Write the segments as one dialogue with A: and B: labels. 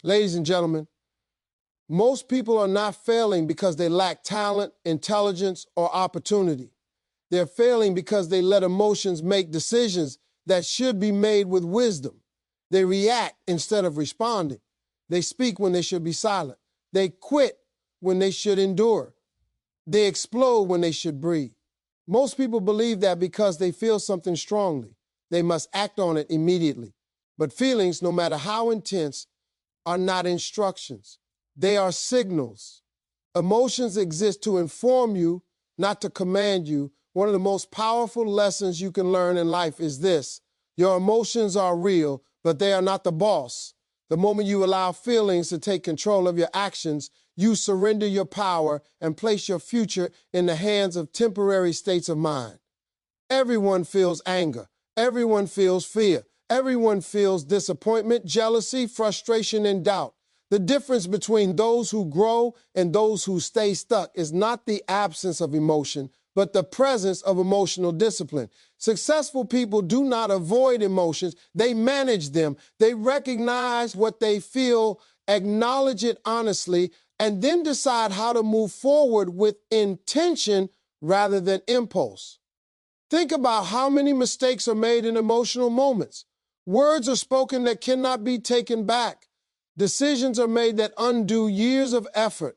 A: Ladies and gentlemen, most people are not failing because they lack talent, intelligence, or opportunity. They're failing because they let emotions make decisions that should be made with wisdom. They react instead of responding. They speak when they should be silent. They quit when they should endure. They explode when they should breathe. Most people believe that because they feel something strongly, they must act on it immediately. But feelings, no matter how intense, are not instructions. They are signals. Emotions exist to inform you, not to command you. One of the most powerful lessons you can learn in life is this: your emotions are real, but they are not the boss. The moment you allow feelings to take control of your actions, you surrender your power and place your future in the hands of temporary states of mind. Everyone feels anger. Everyone feels fear. Everyone feels disappointment, jealousy, frustration, and doubt. The difference between those who grow and those who stay stuck is not the absence of emotion, but the presence of emotional discipline. Successful people do not avoid emotions. They manage them. They recognize what they feel, acknowledge it honestly, and then decide how to move forward with intention rather than impulse. Think about how many mistakes are made in emotional moments. Words are spoken that cannot be taken back. Decisions are made that undo years of effort.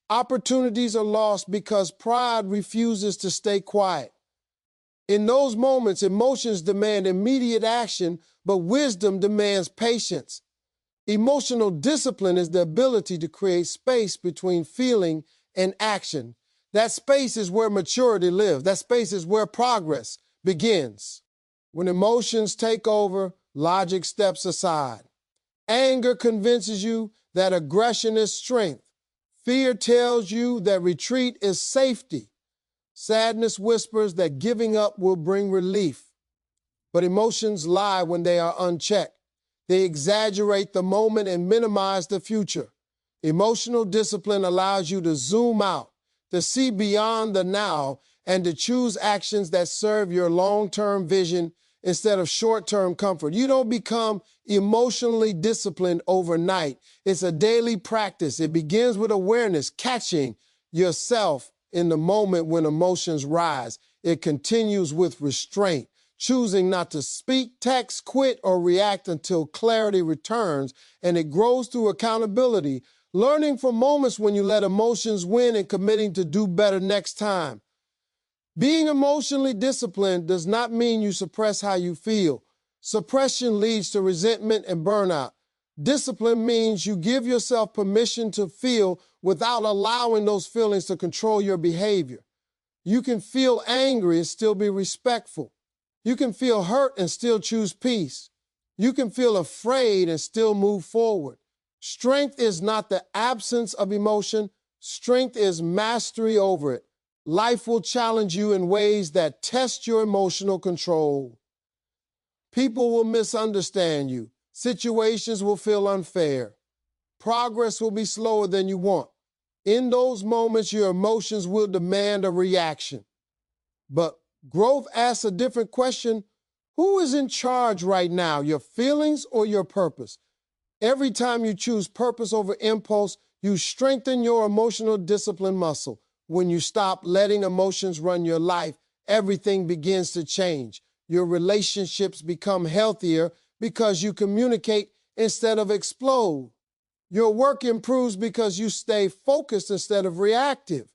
A: Opportunities are lost because pride refuses to stay quiet. In those moments, emotions demand immediate action, but wisdom demands patience. Emotional discipline is the ability to create space between feeling and action. That space is where maturity lives. That space is where progress begins. When emotions take over, logic steps aside. Anger convinces you that aggression is strength. Fear tells you that retreat is safety. Sadness whispers that giving up will bring relief. But emotions lie when they are unchecked. They exaggerate the moment and minimize the future. Emotional discipline allows you to zoom out, to see beyond the now, and to choose actions that serve your long-term vision instead of short-term comfort. You don't become emotionally disciplined overnight. It's a daily practice. It begins with awareness, catching yourself in the moment when emotions rise. It continues with restraint, choosing not to speak, text, quit, or react until clarity returns, and it grows through accountability, learning from moments when you let emotions win and committing to do better next time. Being emotionally disciplined does not mean you suppress how you feel. Suppression leads to resentment and burnout. Discipline means you give yourself permission to feel without allowing those feelings to control your behavior. You can feel angry and still be respectful. You can feel hurt and still choose peace. You can feel afraid and still move forward. Strength is not the absence of emotion. Strength is mastery over it. Life will challenge you in ways that test your emotional control. People will misunderstand you. Situations will feel unfair. Progress will be slower than you want. In those moments, your emotions will demand a reaction. But growth asks a different question. Who is in charge right now, your feelings or your purpose? Every time you choose purpose over impulse, you strengthen your emotional discipline muscle. When you stop letting emotions run your life, everything begins to change. Your relationships become healthier because you communicate instead of explode. Your work improves because you stay focused instead of reactive.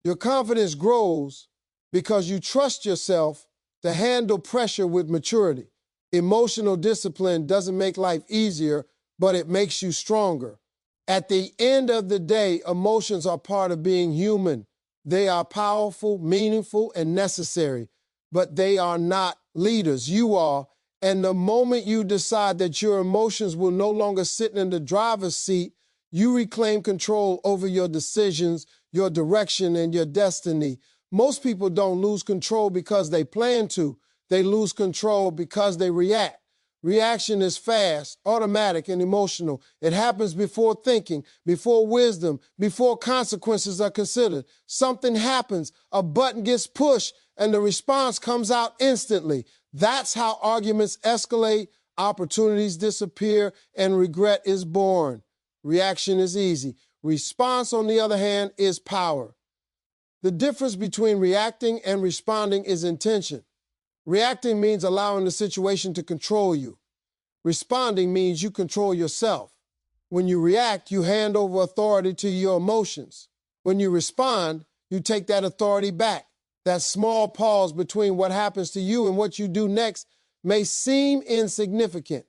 A: Your confidence grows because you trust yourself to handle pressure with maturity. Emotional discipline doesn't make life easier, but it makes you stronger. At the end of the day, emotions are part of being human. They are powerful, meaningful, and necessary, but they are not leaders. You are. And the moment you decide that your emotions will no longer sit in the driver's seat, you reclaim control over your decisions, your direction, and your destiny. Most people don't lose control because they plan to. They lose control because they react. Reaction is fast, automatic, and emotional. It happens before thinking, before wisdom, before consequences are considered. Something happens, a button gets pushed, and the response comes out instantly. That's how arguments escalate, opportunities disappear, and regret is born. Reaction is easy. Response, on the other hand, is power. The difference between reacting and responding is intention. Reacting means allowing the situation to control you. Responding means you control yourself. When you react, you hand over authority to your emotions. When you respond, you take that authority back. That small pause between what happens to you and what you do next may seem insignificant,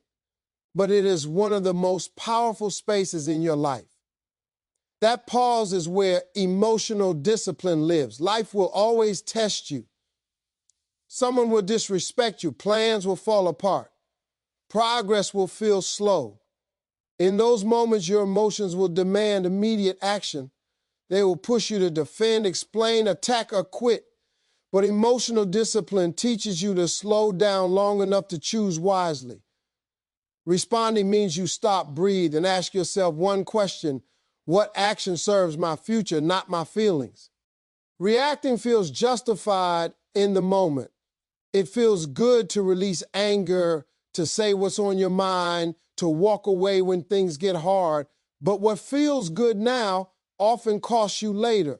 A: but it is one of the most powerful spaces in your life. That pause is where emotional discipline lives. Life will always test you. Someone will disrespect you. Plans will fall apart. Progress will feel slow. In those moments, your emotions will demand immediate action. They will push you to defend, explain, attack, or quit. But emotional discipline teaches you to slow down long enough to choose wisely. Responding means you stop, breathe, and ask yourself one question: what action serves my future, not my feelings? Reacting feels justified in the moment. It feels good to release anger, to say what's on your mind, to walk away when things get hard. But what feels good now often costs you later.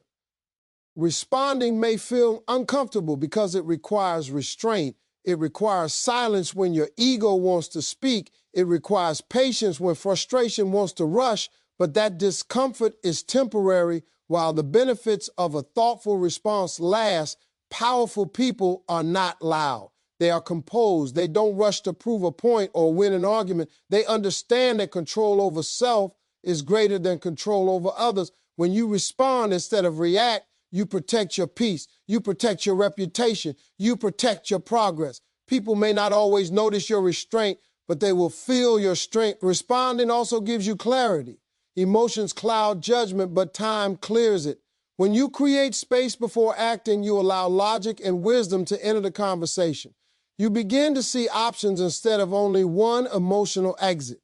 A: Responding may feel uncomfortable because it requires restraint. It requires silence when your ego wants to speak. It requires patience when frustration wants to rush. But that discomfort is temporary while the benefits of a thoughtful response last. Powerful people are not loud. They are composed. They don't rush to prove a point or win an argument. They understand that control over self is greater than control over others. When you respond instead of react, you protect your peace. You protect your reputation. You protect your progress. People may not always notice your restraint, but they will feel your strength. Responding also gives you clarity. Emotions cloud judgment, but time clears it. When you create space before acting, you allow logic and wisdom to enter the conversation. You begin to see options instead of only one emotional exit.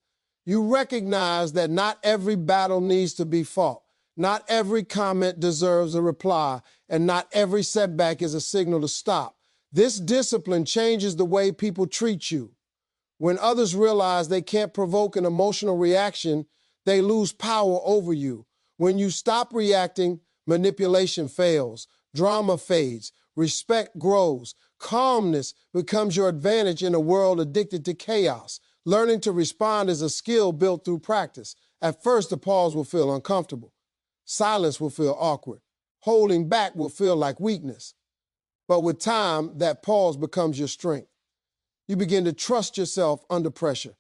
A: You recognize that not every battle needs to be fought. Not every comment deserves a reply, and not every setback is a signal to stop. This discipline changes the way people treat you. When others realize they can't provoke an emotional reaction, they lose power over you. When you stop reacting, manipulation fails, drama fades, respect grows, calmness becomes your advantage in a world addicted to chaos. Learning to respond is a skill built through practice. At first, the pause will feel uncomfortable. Silence will feel awkward. Holding back will feel like weakness. But with time, that pause becomes your strength. You begin to trust yourself under pressure.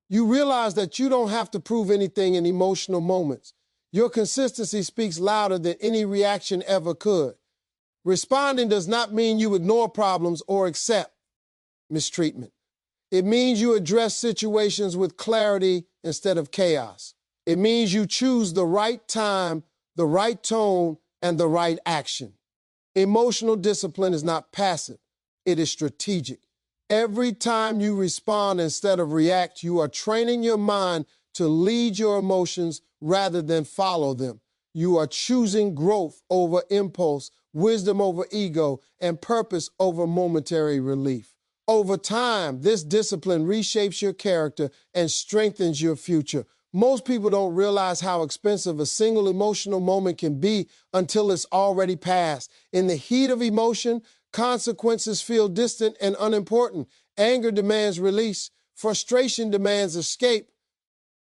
A: You realize that you don't have to prove anything in emotional moments. Your consistency speaks louder than any reaction ever could. Responding does not mean you ignore problems or accept mistreatment. It means you address situations with clarity instead of chaos. It means you choose the right time, the right tone, and the right action. Emotional discipline is not passive. It is strategic. Every time you respond instead of react, you are training your mind to lead your emotions rather than follow them. You are choosing growth over impulse, wisdom over ego, and purpose over momentary relief. Over time, this discipline reshapes your character and strengthens your future. Most people don't realize how expensive a single emotional moment can be until it's already passed. In the heat of emotion, consequences feel distant and unimportant. Anger demands release. Frustration demands escape.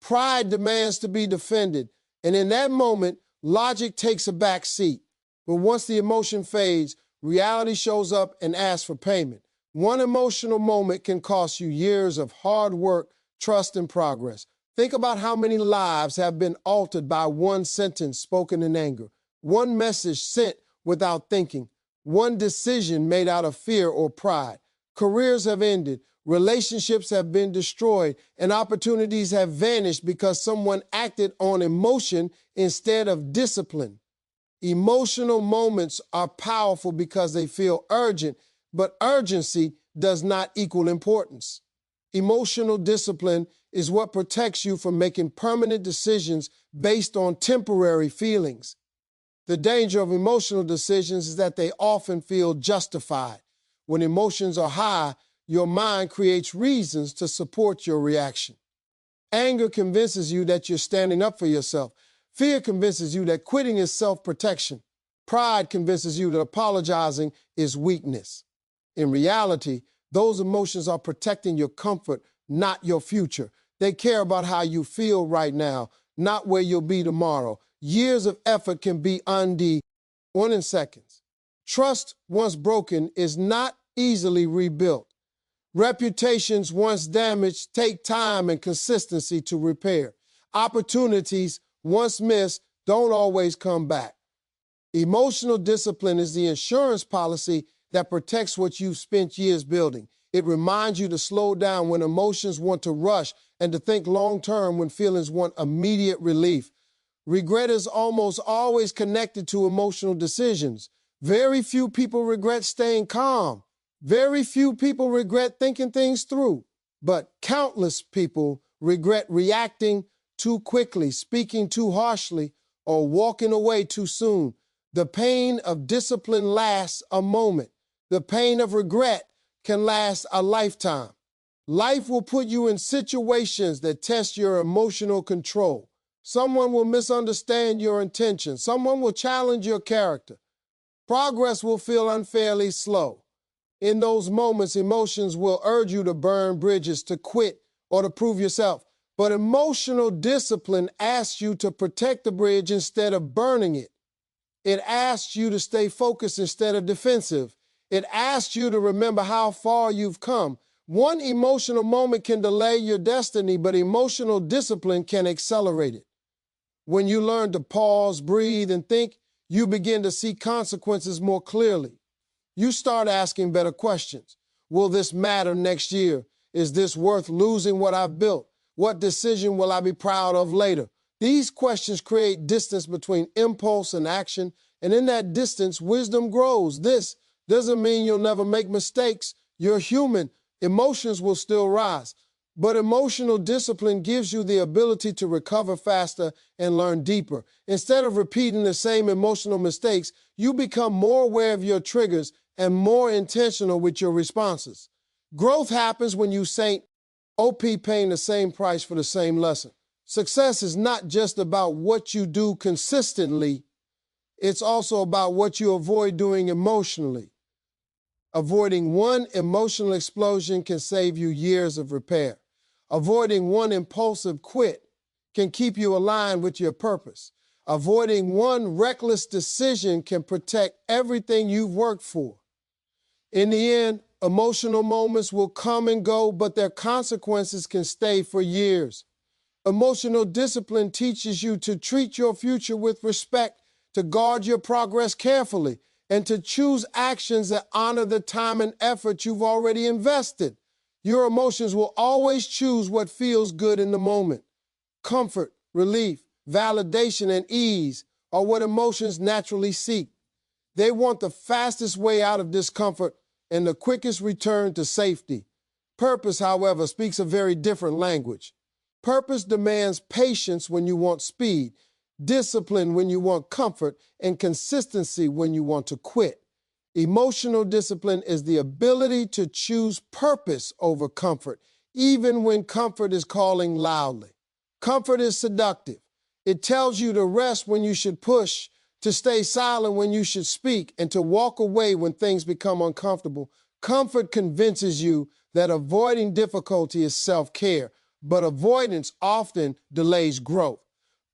A: Pride demands to be defended. And in that moment, logic takes a back seat. But once the emotion fades, reality shows up and asks for payment. One emotional moment can cost you years of hard work, trust, and progress. Think about how many lives have been altered by one sentence spoken in anger, one message sent without thinking, one decision made out of fear or pride. Careers have ended, relationships have been destroyed, and opportunities have vanished because someone acted on emotion instead of discipline. Emotional moments are powerful because they feel urgent, but urgency does not equal importance. Emotional discipline is what protects you from making permanent decisions based on temporary feelings. The danger of emotional decisions is that they often feel justified. When emotions are high, your mind creates reasons to support your reaction. Anger convinces you that you're standing up for yourself. Fear convinces you that quitting is self-protection. Pride convinces you that apologizing is weakness. In reality, those emotions are protecting your comfort, not your future. They care about how you feel right now, not where you'll be tomorrow. Years of effort can be undone in seconds. Trust, once broken, is not easily rebuilt. Reputations, once damaged, take time and consistency to repair. Opportunities, once missed, don't always come back. Emotional discipline is the insurance policy that protects what you've spent years building. It reminds you to slow down when emotions want to rush and to think long-term when feelings want immediate relief. Regret is almost always connected to emotional decisions. Very few people regret staying calm. Very few people regret thinking things through. But countless people regret reacting too quickly, speaking too harshly, or walking away too soon. The pain of discipline lasts a moment. The pain of regret can last a lifetime. Life will put you in situations that test your emotional control. Someone will misunderstand your intentions. Someone will challenge your character. Progress will feel unfairly slow. In those moments, emotions will urge you to burn bridges, to quit, or to prove yourself. But emotional discipline asks you to protect the bridge instead of burning it. It asks you to stay focused instead of defensive. It asks you to remember how far you've come. One emotional moment can delay your destiny, but emotional discipline can accelerate it. When you learn to pause, breathe, and think, you begin to see consequences more clearly. You start asking better questions. Will this matter next year? Is this worth losing what I've built? What decision will I be proud of later? These questions create distance between impulse and action, and in that distance, wisdom grows. This doesn't mean you'll never make mistakes. You're human. Emotions will still rise. But emotional discipline gives you the ability to recover faster and learn deeper. Instead of repeating the same emotional mistakes, you become more aware of your triggers and more intentional with your responses. Growth happens when you ain't paying the same price for the same lesson. Success is not just about what you do consistently. It's also about what you avoid doing emotionally. Avoiding one emotional explosion can save you years of repair. Avoiding one impulsive quit can keep you aligned with your purpose. Avoiding one reckless decision can protect everything you've worked for. In the end, emotional moments will come and go, but their consequences can stay for years. Emotional discipline teaches you to treat your future with respect, to guard your progress carefully, and to choose actions that honor the time and effort you've already invested. Your emotions will always choose what feels good in the moment. Comfort, relief, validation, and ease are what emotions naturally seek. They want the fastest way out of discomfort and the quickest return to safety. Purpose, however, speaks a very different language. Purpose demands patience when you want speed, discipline when you want comfort, and consistency when you want to quit. Emotional discipline is the ability to choose purpose over comfort, even when comfort is calling loudly. Comfort is seductive. It tells you to rest when you should push, to stay silent when you should speak, and to walk away when things become uncomfortable. Comfort convinces you that avoiding difficulty is self-care, but avoidance often delays growth.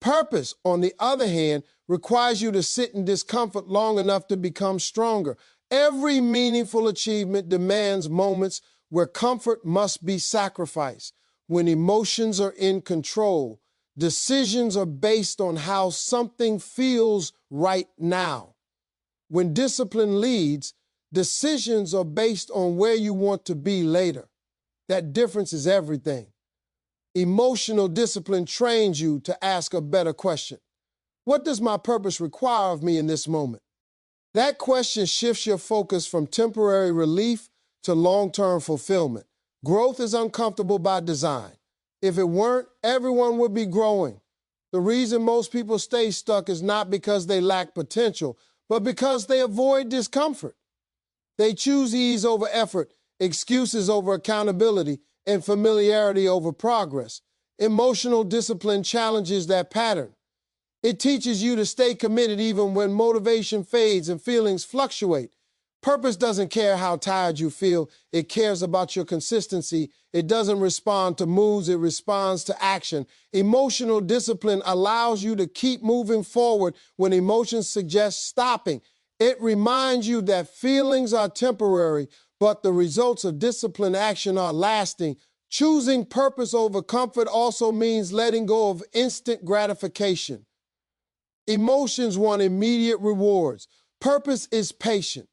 A: Purpose, on the other hand, requires you to sit in discomfort long enough to become stronger. Every meaningful achievement demands moments where comfort must be sacrificed. When emotions are in control, decisions are based on how something feels right now. When discipline leads, decisions are based on where you want to be later. That difference is everything. Emotional discipline trains you to ask a better question. What does my purpose require of me in this moment? That question shifts your focus from temporary relief to long-term fulfillment. Growth is uncomfortable by design. If it weren't, everyone would be growing. The reason most people stay stuck is not because they lack potential, but because they avoid discomfort. They choose ease over effort, excuses over accountability, and familiarity over progress. Emotional discipline challenges that pattern. It teaches you to stay committed even when motivation fades and feelings fluctuate. Purpose doesn't care how tired you feel. It cares about your consistency. It doesn't respond to moods. It responds to action. Emotional discipline allows you to keep moving forward when emotions suggest stopping. It reminds you that feelings are temporary, but the results of disciplined action are lasting. Choosing purpose over comfort also means letting go of instant gratification. Emotions want immediate rewards. Purpose is patient.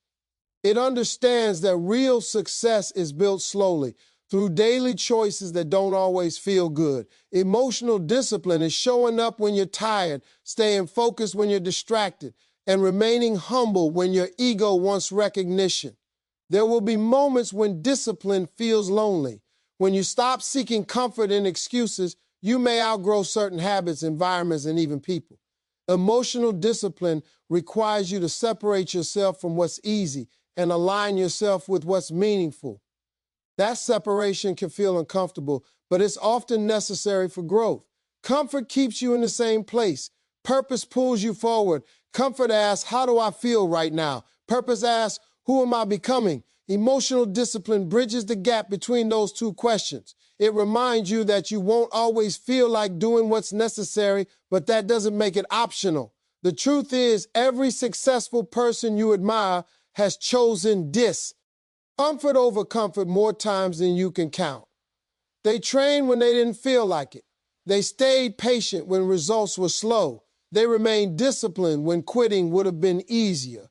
A: It understands that real success is built slowly through daily choices that don't always feel good. Emotional discipline is showing up when you're tired, staying focused when you're distracted, and remaining humble when your ego wants recognition. There will be moments when discipline feels lonely. When you stop seeking comfort in excuses, you may outgrow certain habits, environments, and even people. Emotional discipline requires you to separate yourself from what's easy and align yourself with what's meaningful. That separation can feel uncomfortable, but it's often necessary for growth. Comfort keeps you in the same place. Purpose pulls you forward. Comfort asks, how do I feel right now? Purpose asks, who am I becoming? Emotional discipline bridges the gap between those two questions. It reminds you that you won't always feel like doing what's necessary, but that doesn't make it optional. The truth is, every successful person you admire has chosen comfort over comfort more times than you can count. They trained when they didn't feel like it. They stayed patient when results were slow. They remained disciplined when quitting would have been easier.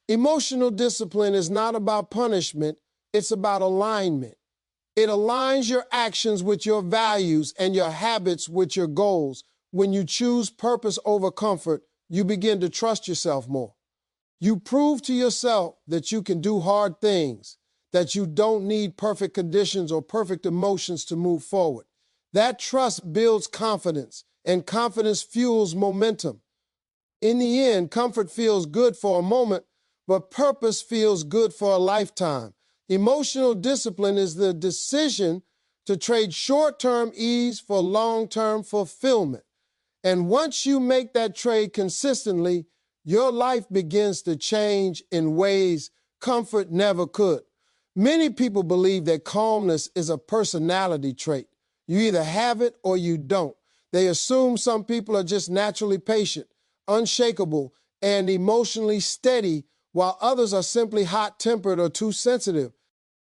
A: Emotional discipline is not about punishment, it's about alignment. It aligns your actions with your values and your habits with your goals. When you choose purpose over comfort, you begin to trust yourself more. You prove to yourself that you can do hard things, that you don't need perfect conditions or perfect emotions to move forward. That trust builds confidence, and confidence fuels momentum. In the end, comfort feels good for a moment, but purpose feels good for a lifetime. Emotional discipline is the decision to trade short-term ease for long-term fulfillment. And once you make that trade consistently, your life begins to change in ways comfort never could. Many people believe that calmness is a personality trait. You either have it or you don't. They assume some people are just naturally patient, unshakable, and emotionally steady, while others are simply hot-tempered or too sensitive.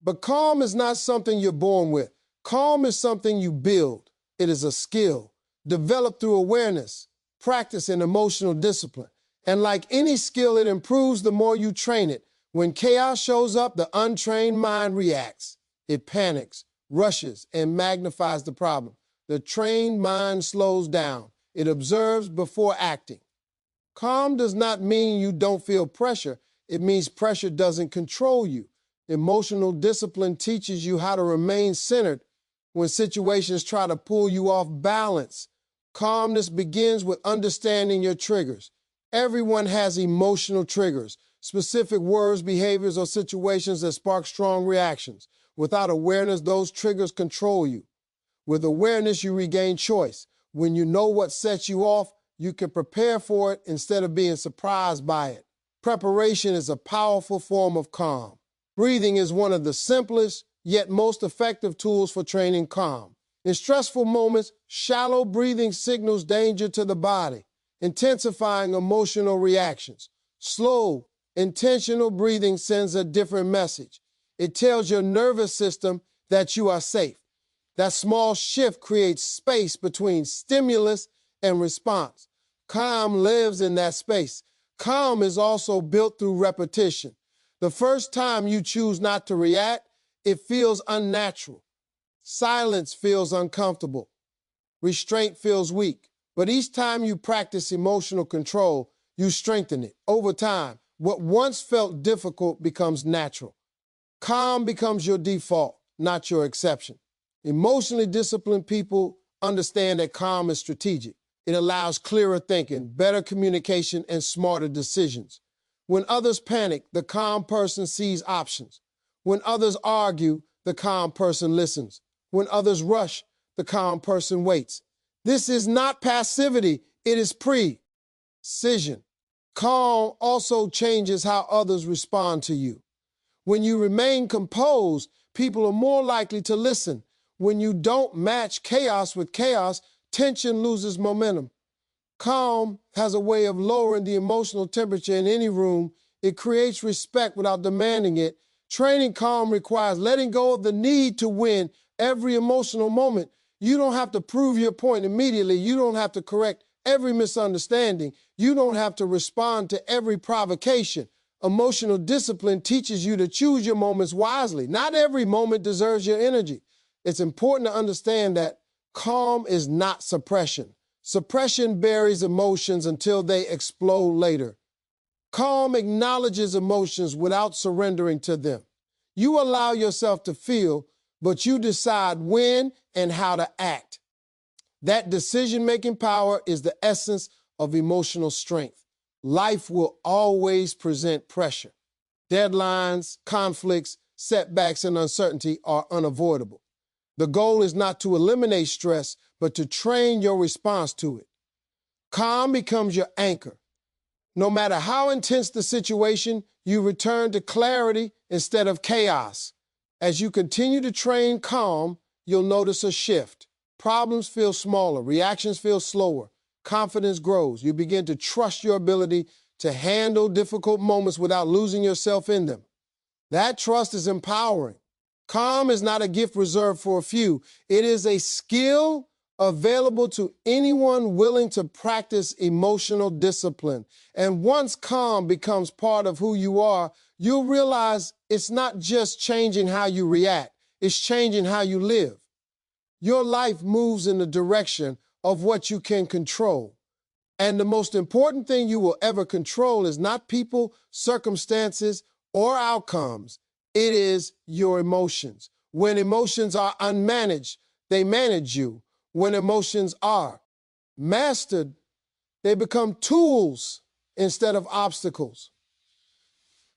A: But calm is not something you're born with. Calm is something you build. It is a skill developed through awareness, practice, and emotional discipline. And like any skill, it improves the more you train it. When chaos shows up, the untrained mind reacts. It panics, rushes, and magnifies the problem. The trained mind slows down. It observes before acting. Calm does not mean you don't feel pressure. It means pressure doesn't control you. Emotional discipline teaches you how to remain centered when situations try to pull you off balance. Calmness begins with understanding your triggers. Everyone has emotional triggers, specific words, behaviors, or situations that spark strong reactions. Without awareness, those triggers control you. With awareness, you regain choice. When you know what sets you off, you can prepare for it instead of being surprised by it. Preparation is a powerful form of calm. Breathing is one of the simplest yet most effective tools for training calm. In stressful moments, shallow breathing signals danger to the body, intensifying emotional reactions. Slow, intentional breathing sends a different message. It tells your nervous system that you are safe. That small shift creates space between stimulus and response. Calm lives in that space. Calm is also built through repetition. The first time you choose not to react, it feels unnatural. Silence feels uncomfortable. Restraint feels weak. But each time you practice emotional control, you strengthen it. Over time, what once felt difficult becomes natural. Calm becomes your default, not your exception. Emotionally disciplined people understand that calm is strategic. It allows clearer thinking, better communication, and smarter decisions. When others panic, the calm person sees options. When others argue, the calm person listens. When others rush, The calm person waits. This is not passivity, it is precision. Calm also changes how others respond to you. When you remain composed, people are more likely to listen. When you don't match chaos with chaos, tension loses momentum. Calm has a way of lowering the emotional temperature in any room. It creates respect without demanding it. Training calm requires letting go of the need to win every emotional moment. You don't have to prove your point immediately. You don't have to correct every misunderstanding. You don't have to respond to every provocation. Emotional discipline teaches you to choose your moments wisely. Not every moment deserves your energy. It's important to understand that calm is not suppression. Suppression buries emotions until they explode later. Calm acknowledges emotions without surrendering to them. You allow yourself to feel, but you decide when and how to act. That decision-making power is the essence of emotional strength. Life will always present pressure. Deadlines, conflicts, setbacks, and uncertainty are unavoidable. The goal is not to eliminate stress, but to train your response to it. Calm becomes your anchor. No matter how intense the situation, you return to clarity instead of chaos. As you continue to train calm, you'll notice a shift. Problems feel smaller, reactions feel slower, confidence grows. You begin to trust your ability to handle difficult moments without losing yourself in them. That trust is empowering. Calm is not a gift reserved for a few. It is a skill available to anyone willing to practice emotional discipline. And once calm becomes part of who you are, you'll realize it's not just changing how you react, it's changing how you live. Your life moves in the direction of what you can control. And the most important thing you will ever control is not people, circumstances, or outcomes. It is your emotions. When emotions are unmanaged, they manage you. When emotions are mastered, they become tools instead of obstacles.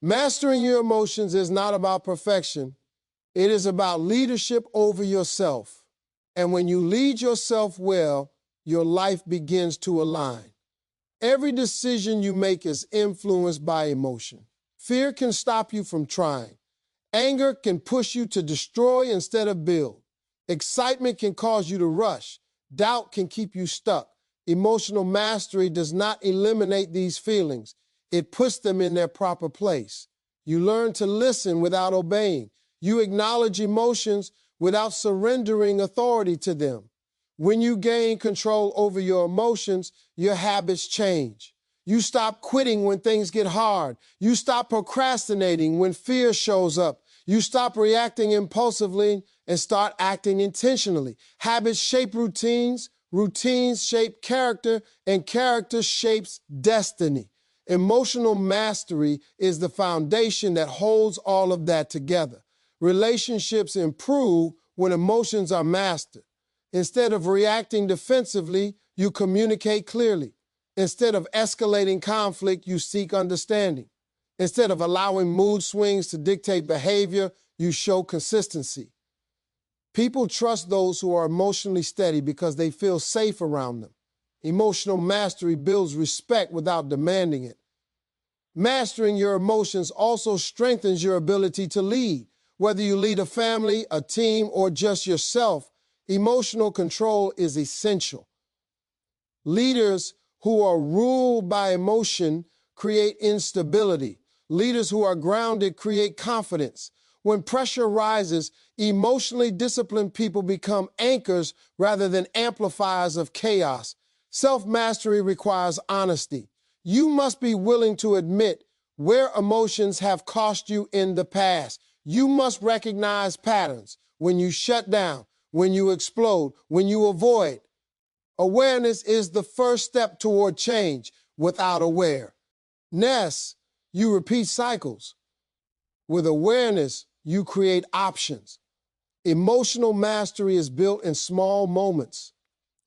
A: Mastering your emotions is not about perfection. It is about leadership over yourself. And when you lead yourself well, your life begins to align. Every decision you make is influenced by emotion. Fear can stop you from trying. Anger can push you to destroy instead of build. Excitement can cause you to rush. Doubt can keep you stuck. Emotional mastery does not eliminate these feelings. It puts them in their proper place. You learn to listen without obeying. You acknowledge emotions without surrendering authority to them. When you gain control over your emotions, your habits change. You stop quitting when things get hard. You stop procrastinating when fear shows up. You stop reacting impulsively and start acting intentionally. Habits shape routines, routines shape character, and character shapes destiny. Emotional mastery is the foundation that holds all of that together. Relationships improve when emotions are mastered. Instead of reacting defensively, you communicate clearly. Instead of escalating conflict, you seek understanding. Instead of allowing mood swings to dictate behavior, you show consistency. People trust those who are emotionally steady because they feel safe around them. Emotional mastery builds respect without demanding it. Mastering your emotions also strengthens your ability to lead. Whether you lead a family, a team, or just yourself, emotional control is essential. Leaders who are ruled by emotion create instability. Leaders who are grounded create confidence. When pressure rises, emotionally disciplined people become anchors rather than amplifiers of chaos. Self-mastery requires honesty. You must be willing to admit where emotions have cost you in the past. You must recognize patterns when you shut down, when you explode, when you avoid. Awareness is the first step toward change. Without awareness, you repeat cycles. With awareness, you create options. Emotional mastery is built in small moments.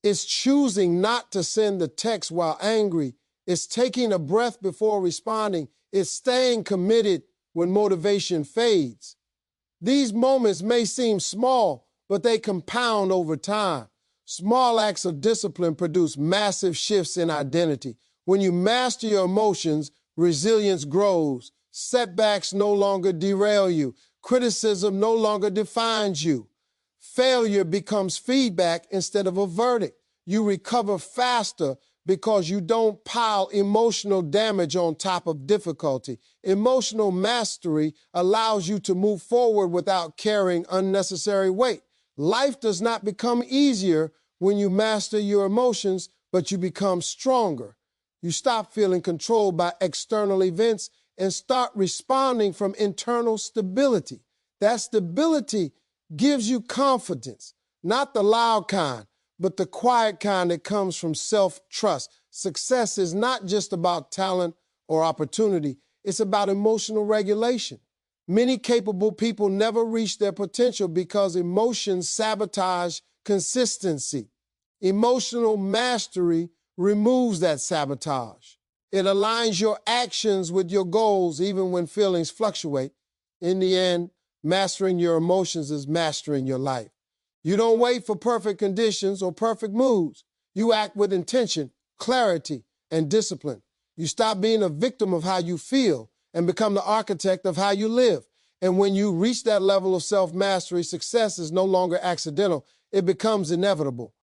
A: It's choosing not to send the text while angry. It's taking a breath before responding. It's staying committed when motivation fades. These moments may seem small, but they compound over time. Small acts of discipline produce massive shifts in identity. When you master your emotions, resilience grows. Setbacks no longer derail you. Criticism no longer defines you. Failure becomes feedback instead of a verdict. You recover faster because you don't pile emotional damage on top of difficulty. Emotional mastery allows you to move forward without carrying unnecessary weight. Life does not become easier when you master your emotions, but you become stronger. You stop feeling controlled by external events and start responding from internal stability. That stability gives you confidence, not the loud kind, but the quiet kind that comes from self-trust. Success is not just about talent or opportunity. It's about emotional regulation. Many capable people never reach their potential because emotions sabotage consistency. Emotional mastery removes that sabotage. It aligns your actions with your goals even when feelings fluctuate. In the end, mastering your emotions is mastering your life. You don't wait for perfect conditions or perfect moods. You act with intention, clarity, and discipline. You stop being a victim of how you feel and become the architect of how you live. And when you reach that level of self-mastery, success is no longer accidental. It becomes inevitable.